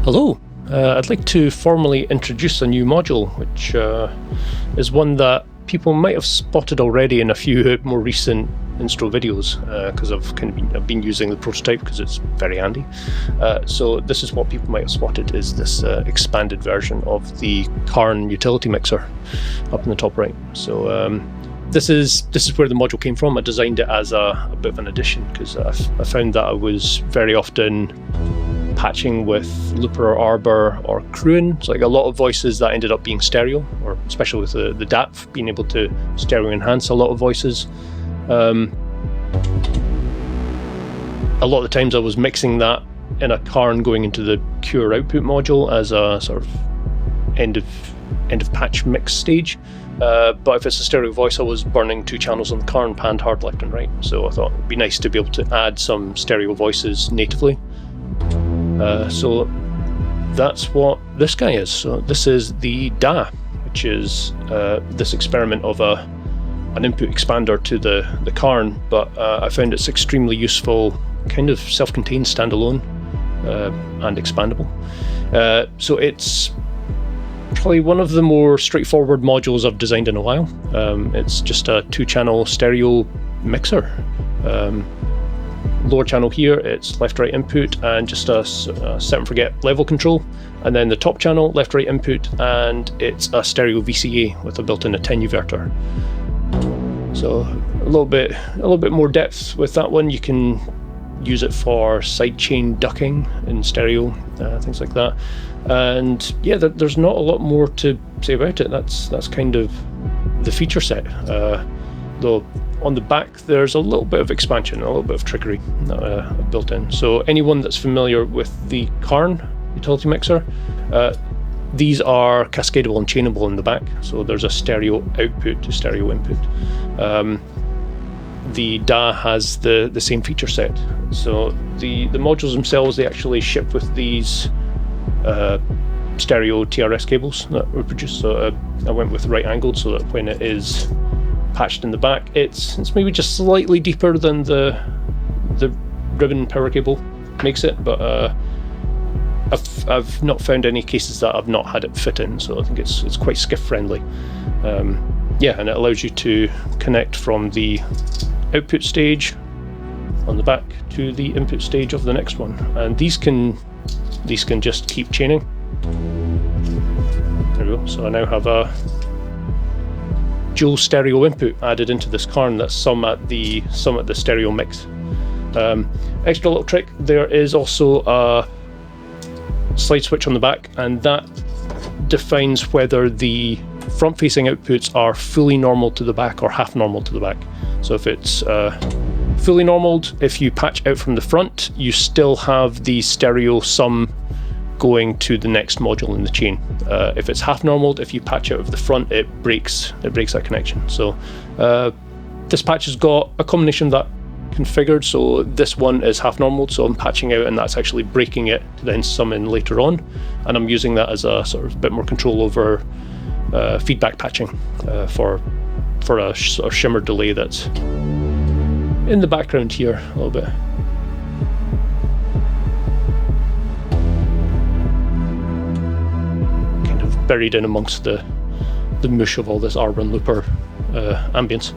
Hello, I'd like to formally introduce a new module, which is one that people might have spotted already in a few more recent Instruō videos, because I've been using the prototype because it's very handy. So this is what people might have spotted, is this expanded version of the Carn utility mixer up in the top right. So this is where the module came from. I designed it as a bit of an addition because I found that I was very often patching with looper or arbor or cuīr, so like a lot of voices that ended up being stereo, or especially with the DAP being able to stereo enhance a lot of voices. A lot of the times I was mixing that in a Carn going into the cuīr output module as a sort of end of patch mix stage. But if it's a stereo voice, I was burning two channels on the Carn, panned hard left and right. So I thought it'd be nice to be able to add some stereo voices natively. So that's what this guy is. So this is the DA, which is this experiment of an input expander to the Carn, but I found it's extremely useful, kind of self-contained, standalone, and expandable. So it's probably one of the more straightforward modules I've designed in a while. It's just a two-channel stereo mixer. Lower channel here, it's left-right input and just a set and forget level control, and then the top channel, left-right input, and it's a stereo VCA with a built-in attenuverter. So a little bit more depth with that one. You can use it for sidechain ducking in stereo, things like that. And yeah, there's not a lot more to say about it. That's kind of the feature set. Though on the back there's a little bit of expansion, a little bit of trickery built in. So anyone that's familiar with the Carn utility mixer, these are cascadable and chainable in the back. So there's a stereo output to stereo input. The DA has the same feature set. So the modules themselves, they actually ship with these stereo TRS cables that were produced. So I went with right angled so that when it is patched in the back, it's maybe just slightly deeper than the ribbon power cable makes it, but I've not found any cases that I've not had it fit in, so I think it's quite skiff friendly. Yeah, and it allows you to connect from the output stage on the back to the input stage of the next one, and these can just keep chaining. There we go. So I now have a dual stereo input added into this Carn that's some at the stereo mix. Extra little trick, there is also a slide switch on the back, and that defines whether the front facing outputs are fully normal to the back or half normal to the back. So if it's fully normaled, if you patch out from the front, you still have the stereo sum going to the next module in the chain. If it's half normaled, if you patch out of the front, it breaks that connection. So this patch has got a combination of that configured. So this one is half normaled, so I'm patching out and that's actually breaking it to then sum in later on, and I'm using that as a sort of bit more control over feedback patching for a sort of shimmer delay that's in the background here a little bit. Buried in amongst the mush of all this arbor and looper ambience.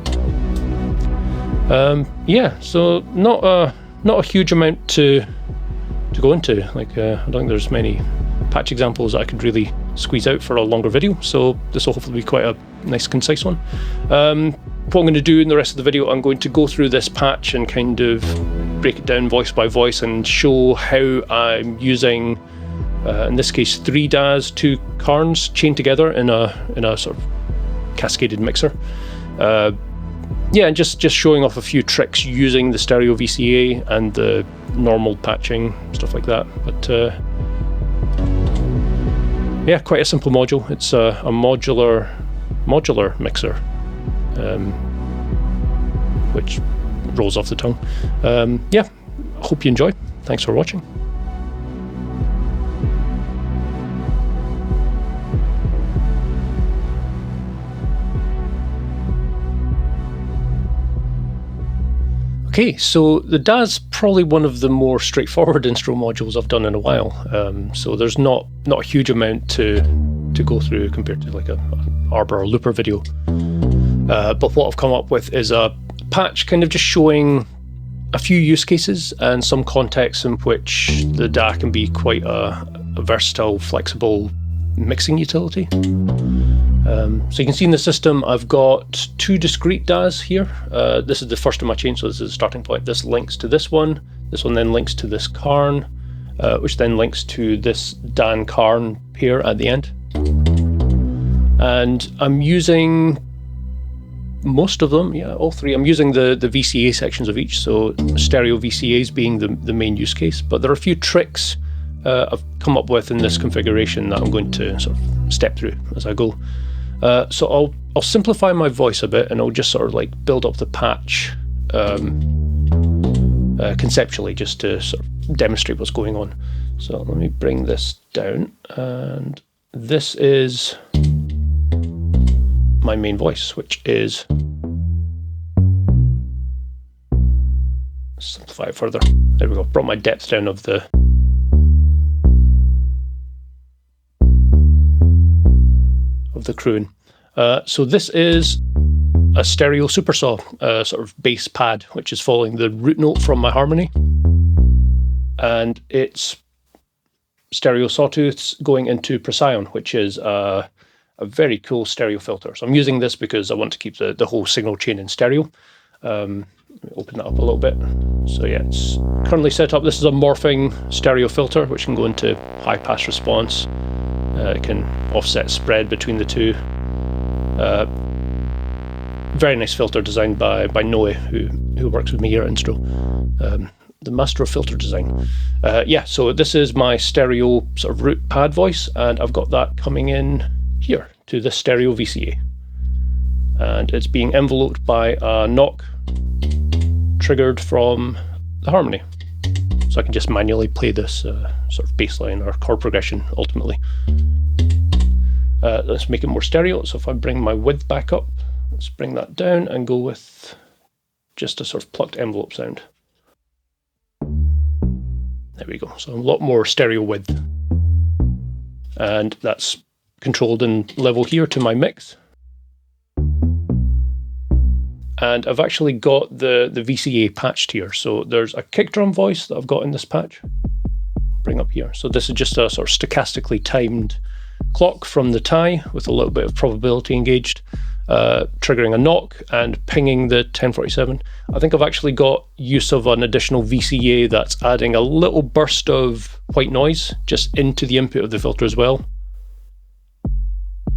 Yeah, so not a huge amount to go into. Like I don't think there's many patch examples that I could really squeeze out for a longer video, so this will hopefully be quite a nice concise one. What I'm going to do in the rest of the video, I'm going to go through this patch and kind of break it down voice by voice and show how I'm using in this case 3 DAs, 2 Carns chained together in a sort of cascaded mixer. Yeah, and just showing off a few tricks using the stereo VCA and the normal patching, stuff like that. But yeah, quite a simple module. It's a modular mixer, which rolls off the tongue. Yeah, hope you enjoy. Thanks for watching. Okay, so the DA's probably one of the more straightforward Instruō modules I've done in a while. So there's not a huge amount to go through compared to like an arbor or looper video. But what I've come up with is a patch kind of just showing a few use cases and some contexts in which the DA can be quite a versatile, flexible mixing utility. So you can see in the system I've got two discrete DAs here. This is the first of my chain, so this is the starting point. This links to this one then links to this Carn, which then links to this dhà-dhà-càrn pair at the end. And I'm using most of them, yeah, all three. I'm using the VCA sections of each, so stereo VCAs being the main use case, but there are a few tricks I've come up with in this configuration that I'm going to sort of step through as I go. So I'll simplify my voice a bit, and I'll just sort of like build up the patch conceptually, just to sort of demonstrate what's going on. So let me bring this down, and this is my main voice, which is, simplify it further. There we go. Brought my depth down of the croon. So this is a stereo super saw sort of bass pad, which is following the root note from my harmony, and it's stereo sawtooths going into Procyon, which is a very cool stereo filter. So I'm using this because I want to keep the whole signal chain in stereo. Let me open that up a little bit. So yeah, it's currently set up. This is a morphing stereo filter, which can go into high pass response. It can offset spread between the two. Very nice filter designed by Noe, who works with me here at Instruō, the master of filter design. Yeah, so this is my stereo sort of root pad voice, and I've got that coming in here to the stereo VCA, and it's being enveloped by a knock triggered from the harmony. So I can just manually play this sort of bass line or chord progression ultimately. Let's make it more stereo. So if I bring my width back up, let's bring that down and go with just a sort of plucked envelope sound. There we go. So a lot more stereo width. And that's controlled in level here to my mix. And I've actually got the VCA patched here. So there's a kick drum voice that I've got in this patch. Bring up here. So this is just a sort of stochastically timed clock from the tie with a little bit of probability engaged, triggering a knock and pinging the 1047. I think I've actually got use of an additional VCA that's adding a little burst of white noise just into the input of the filter as well.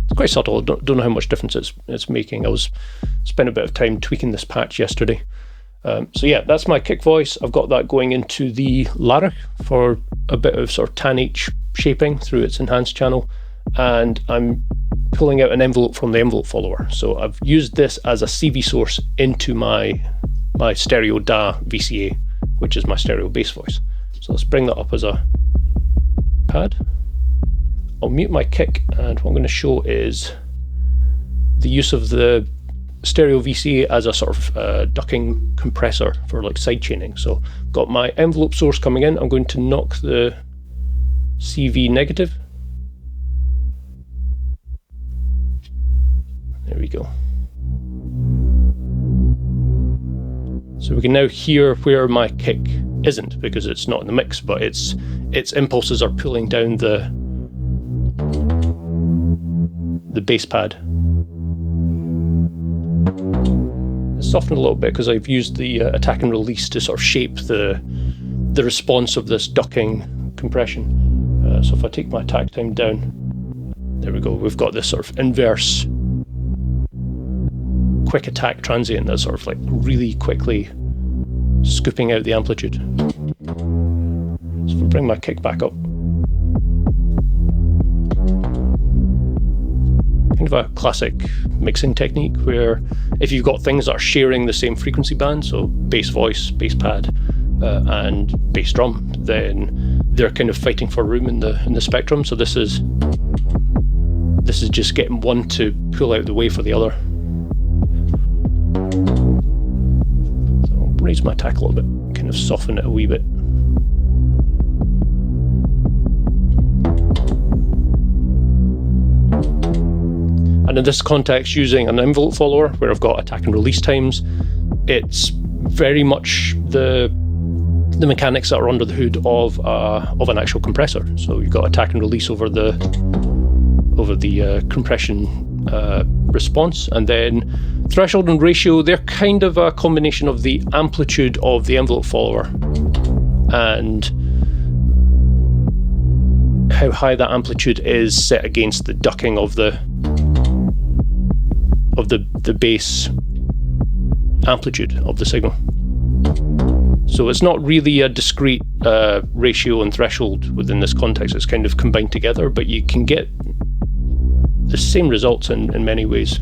It's quite subtle. Don't know how much difference it's making. I spent a bit of time tweaking this patch yesterday. So yeah, that's my kick voice. I've got that going into the larach for a bit of sort of tan H shaping through its enhanced channel, and I'm pulling out an envelope from the envelope follower. So I've used this as a CV source into my stereo DA VCA, which is my stereo bass voice. So let's bring that up as a pad. I'll mute my kick, and what I'm going to show is the use of the stereo VCA as a sort of ducking compressor for like sidechaining. So I've got my envelope source coming in. I'm going to knock the CV negative. There we go. So we can now hear where my kick isn't, because it's not in the mix, but its impulses are pulling down the bass pad. It's softened a little bit because I've used the attack and release to sort of shape the response of this ducking compression. So if I take my attack time down, there we go, we've got this sort of inverse quick attack transient that's sort of like really quickly scooping out the amplitude. So if I bring my kick back up, kind of a classic mixing technique where if you've got things that are sharing the same frequency band, so bass voice, bass pad, and bass drum, then they're kind of fighting for room in the spectrum. So this is just getting one to pull out the way for the other. So I'll raise my attack a little bit, kind of soften it a wee bit. And in this context, using an envelope follower where I've got attack and release times, it's very much the mechanics that are under the hood of an actual compressor. So you've got attack and release over the compression response, and then threshold and ratio, they're kind of a combination of the amplitude of the envelope follower and how high that amplitude is set against the ducking of the base amplitude of the signal. So it's not really a discrete ratio and threshold within this context. It's kind of combined together, but you can get the same results in many ways.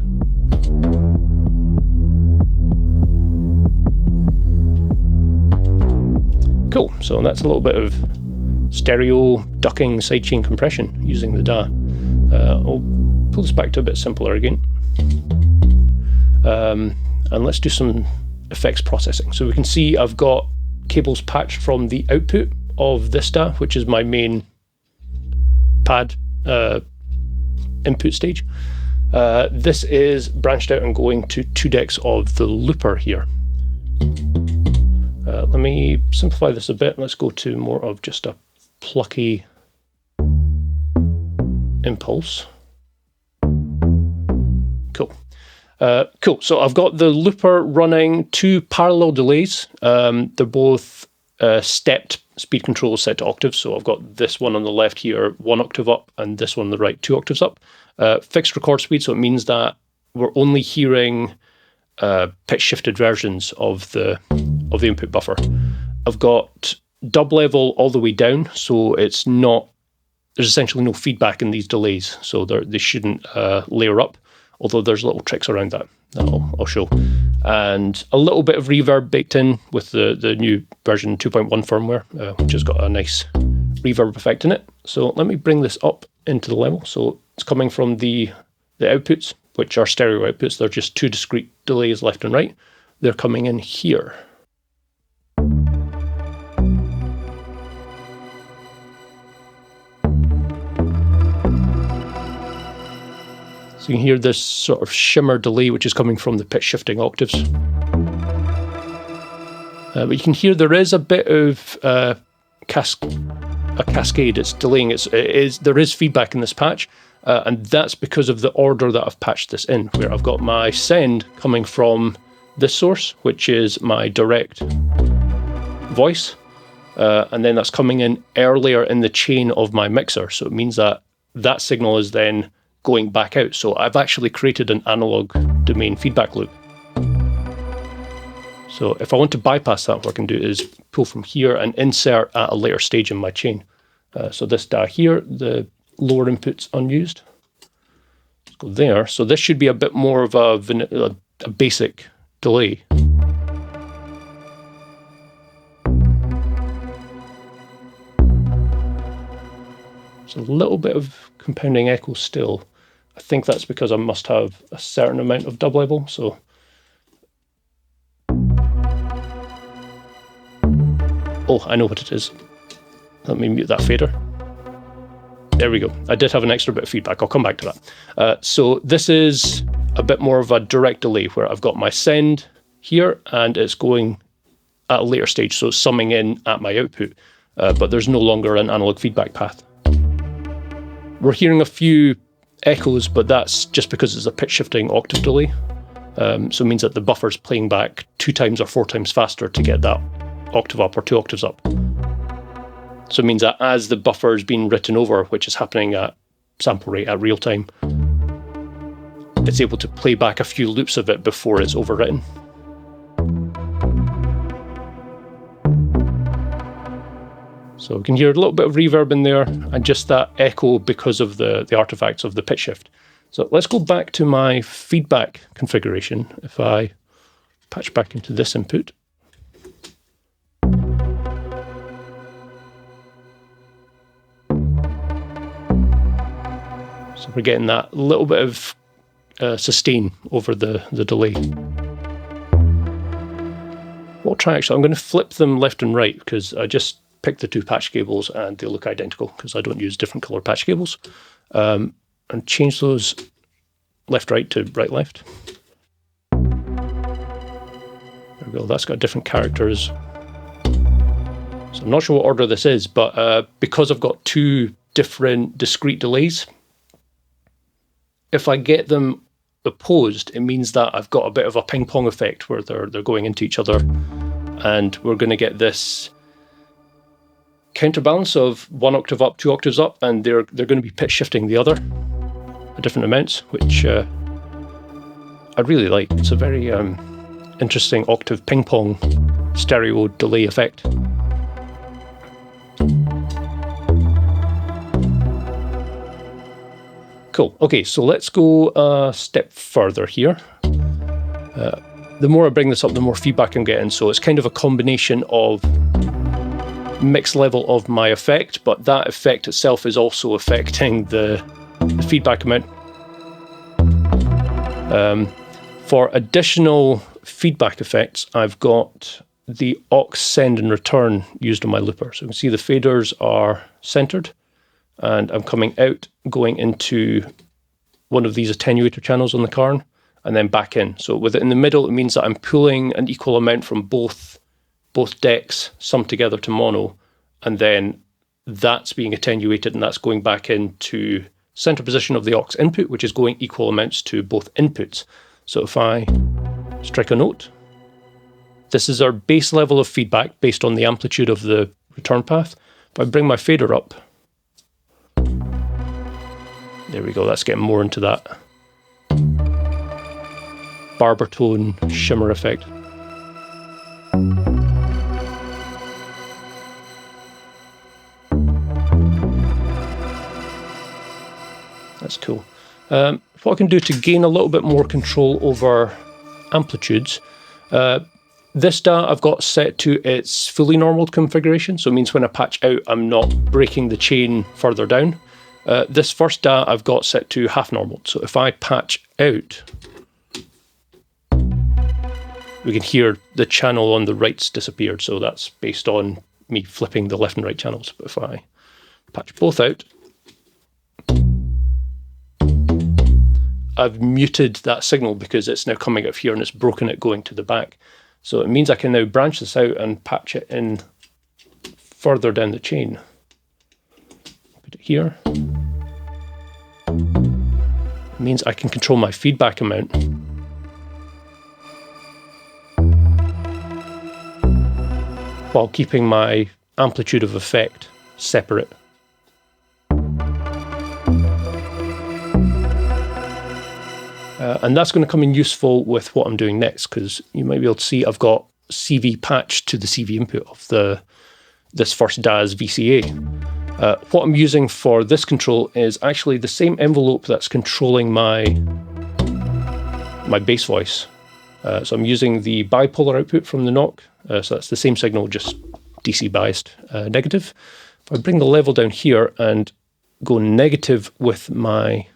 Cool, so that's a little bit of stereo ducking sidechain compression using the DA. I'll pull this back to a bit simpler again. And let's do some effects processing. So we can see I've got cables patched from the output of this DA, which is my main pad input stage. This is branched out and going to 2 decks of the looper here. Let me simplify this a bit. Let's go to more of just a plucky impulse. Cool. Cool. So I've got the looper running 2 parallel delays. They're both stepped speed controls set to octaves. So I've got this one on the left here, 1 octave up, and this one on the right, 2 octaves up. Fixed record speed, so it means that we're only hearing pitch shifted versions of the input buffer. I've got dub level all the way down, so it's not, there's essentially no feedback in these delays, so they shouldn't layer up, although there's little tricks around that I'll show. And a little bit of reverb baked in with the new version 2.1 firmware, which has got a nice reverb effect in it. So let me bring this up into the level. So it's coming from the outputs, which are stereo outputs. They're just 2 discrete delays left and right. They're coming in here. So you can hear this sort of shimmer delay, which is coming from the pitch shifting octaves. But you can hear there is a bit of a cascade. It's delaying. There is feedback in this patch, and that's because of the order that I've patched this in, where I've got my send coming from this source, which is my direct voice, and then that's coming in earlier in the chain of my mixer. So it means that that signal is then going back out. So I've actually created an analog domain feedback loop. So if I want to bypass that, what I can do is pull from here and insert at a later stage in my chain. So this DA here, the lower input's unused. Let's go there. So this should be a bit more of a basic delay. There's a little bit of compounding echo still. I think that's because I must have a certain amount of dub level. So oh, I know what it is. Let me mute that fader. There we go. I did have an extra bit of feedback. I'll come back to that. So this is a bit more of a direct delay where I've got my send here and it's going at a later stage. So it's summing in at my output, but there's no longer an analog feedback path. We're hearing a few echoes, but that's just because it's a pitch shifting octave delay. So it means that the buffer's playing back 2 times or 4 times faster to get that octave up or 2 octaves up. So it means that as the buffer is being written over, which is happening at sample rate at real time, it's able to play back a few loops of it before it's overwritten. So we can hear a little bit of reverb in there and just that echo because of the artifacts of the pitch shift. So let's go back to my feedback configuration. If I patch back into this input. So we're getting that little bit of sustain over the delay. What I'll try actually, I'm going to flip them left and right because I just picked the two patch cables and they look identical because I don't use different color patch cables. And change those left-right to right-left. There we go, that's got different characters. So I'm not sure what order this is, but because I've got two different discrete delays, if I get them opposed, it means that I've got a bit of a ping pong effect where they're going into each other, and we're going to get this counterbalance of 1 octave up, 2 octaves up, and they're going to be pitch shifting the other at different amounts, which I really like. It's a very interesting octave ping pong stereo delay effect. Cool. Okay, so let's go a step further here. The more I bring this up, the more feedback I'm getting. So it's kind of a combination of mix level of my effect, but that effect itself is also affecting the feedback amount. For additional feedback effects, I've got the aux send and return used on my looper. So you can see the faders are centered, and I'm coming out, going into one of these attenuator channels on the Carn, and then back in. So with it in the middle, it means that I'm pulling an equal amount from both decks, summed together to mono, and then that's being attenuated, and that's going back into center position of the aux input, which is going equal amounts to both inputs. So if I strike a note, this is our base level of feedback based on the amplitude of the return path. If I bring my fader up, there we go, that's getting more into that barber tone shimmer effect. That's cool. What I can do to gain a little bit more control over amplitudes, this DA I've got set to its fully normal configuration, so it means when I patch out, I'm not breaking the chain further down. This first DA I've got set to half normal, so if I patch out, we can hear the channel on the right's disappeared, so that's based on me flipping the left and right channels. But if I patch both out, I've muted that signal because it's now coming out here and it's broken it going to the back. So it means I can now branch this out and patch it in further down the chain. Put it here. It means I can control my feedback amount. While keeping my amplitude of effect separate. And that's going to come in useful with what I'm doing next, because you might be able to see I've got CV patched to the CV input of this first DA's VCA. What I'm using for this control is actually the same envelope that's controlling my bass voice. So I'm using the bipolar output from the knock, so that's the same signal, just DC biased negative. If I bring the level down here and go negative with my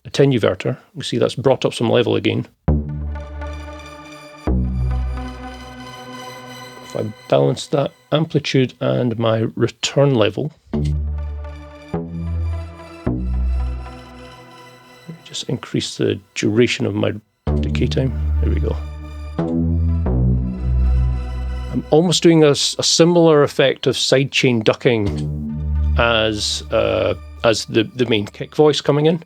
attenuverter, you see that's brought up some level again. If I balance that amplitude and my return level, just increase the duration of my decay time. There we go. I'm almost doing a similar effect of sidechain ducking as the main kick voice coming in,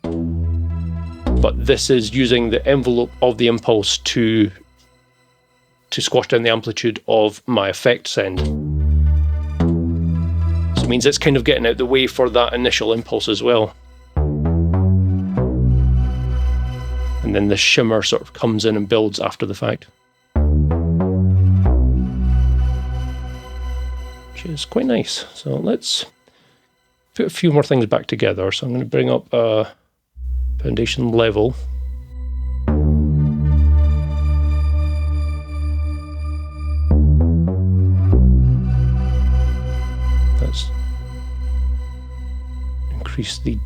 but this is using the envelope of the impulse to squash down the amplitude of my effect send. So it means it's kind of getting out the way for that initial impulse as well. And then the shimmer sort of comes in and builds after the fact, which is quite nice. So let's put a few more things back together. So I'm going to bring up a foundation level. Let's increase the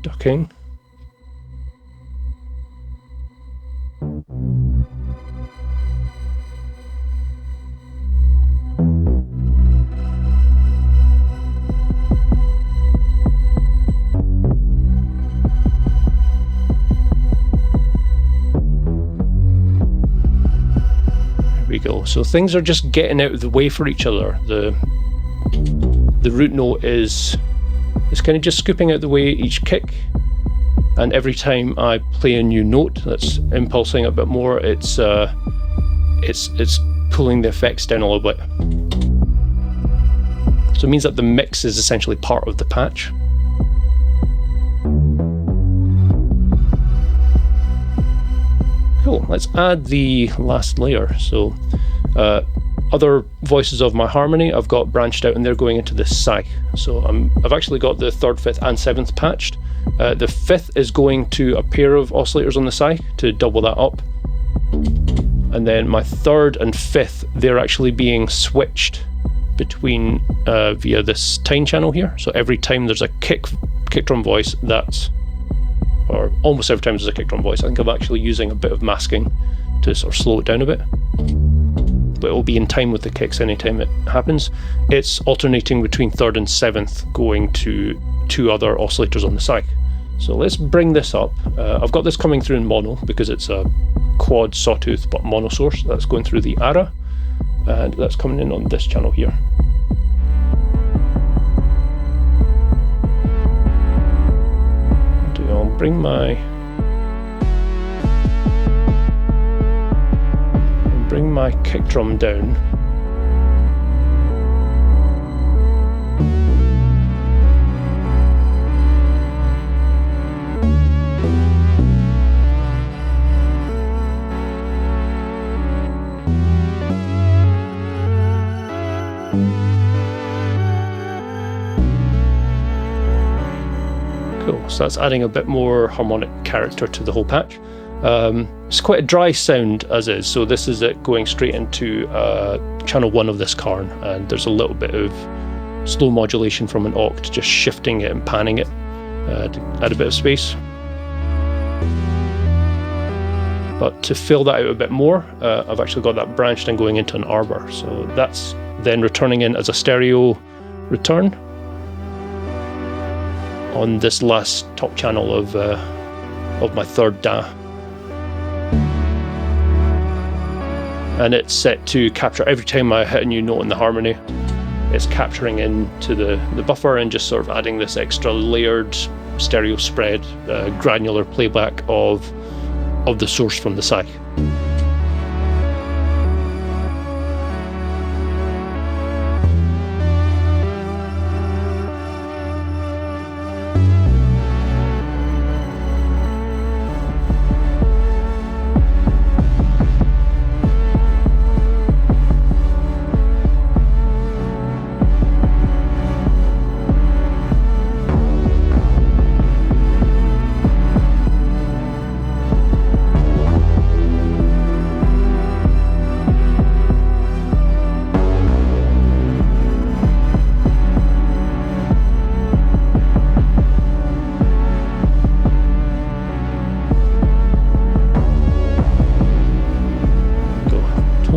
ducking. ratio. So things are just getting out of the way for each other. The root note is kind of just scooping out the way each kick, and every time I play a new note that's impulsing a bit more, it's pulling the effects down a little bit. So it means that the mix is essentially part of the patch. Cool, let's add the last layer. So other voices of my harmony I've got branched out, and they're going into the Sidechain. So I've actually got the 3rd, 5th and 7th patched. The 5th is going to a pair of oscillators on the Sidechain to double that up. And then my 3rd and 5th, they're actually being switched between via this tine channel here. So every time there's a kick drum voice, or almost every time there's a kick drum voice, I think I'm actually using a bit of masking to sort of slow it down a bit. But it will be in time with the kicks anytime it happens. It's alternating between 3rd and 7th, going to 2 other oscillators on the Sidechain. So let's bring this up. I've got this coming through in mono because it's a quad sawtooth but mono source. That's going through the dhà-dhà, and that's coming in on this channel here. I'll bring my kick drum down. Cool, so that's adding a bit more harmonic character to the whole patch. It's quite a dry sound as is, so this is it going straight into channel 1 of this Carn, and there's a little bit of slow modulation from an oct, just shifting it and panning it to add a bit of space. But to fill that out a bit more, I've actually got that branched and going into an arbor, so that's then returning in as a stereo return on this last top channel of my 3rd DA. And it's set to capture every time I hit a new note in the harmony. It's capturing into the buffer and just sort of adding this extra layered stereo spread, granular playback of the source from the Sidechain.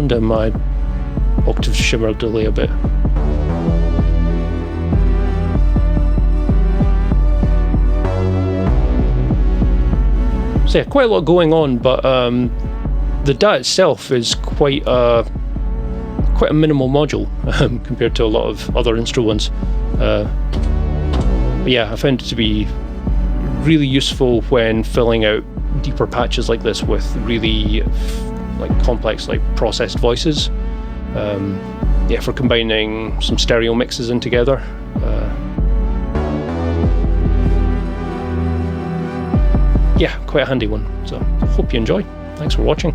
Down my octave shimmer delay a bit. So yeah, quite a lot going on, but the DA itself is quite a minimal module compared to a lot of other Instruō ones. But yeah, I found it to be really useful when filling out deeper patches like this with really complex processed voices. Yeah, for combining some stereo mixes in together. Yeah, quite a handy one. So hope you enjoy. Thanks for watching.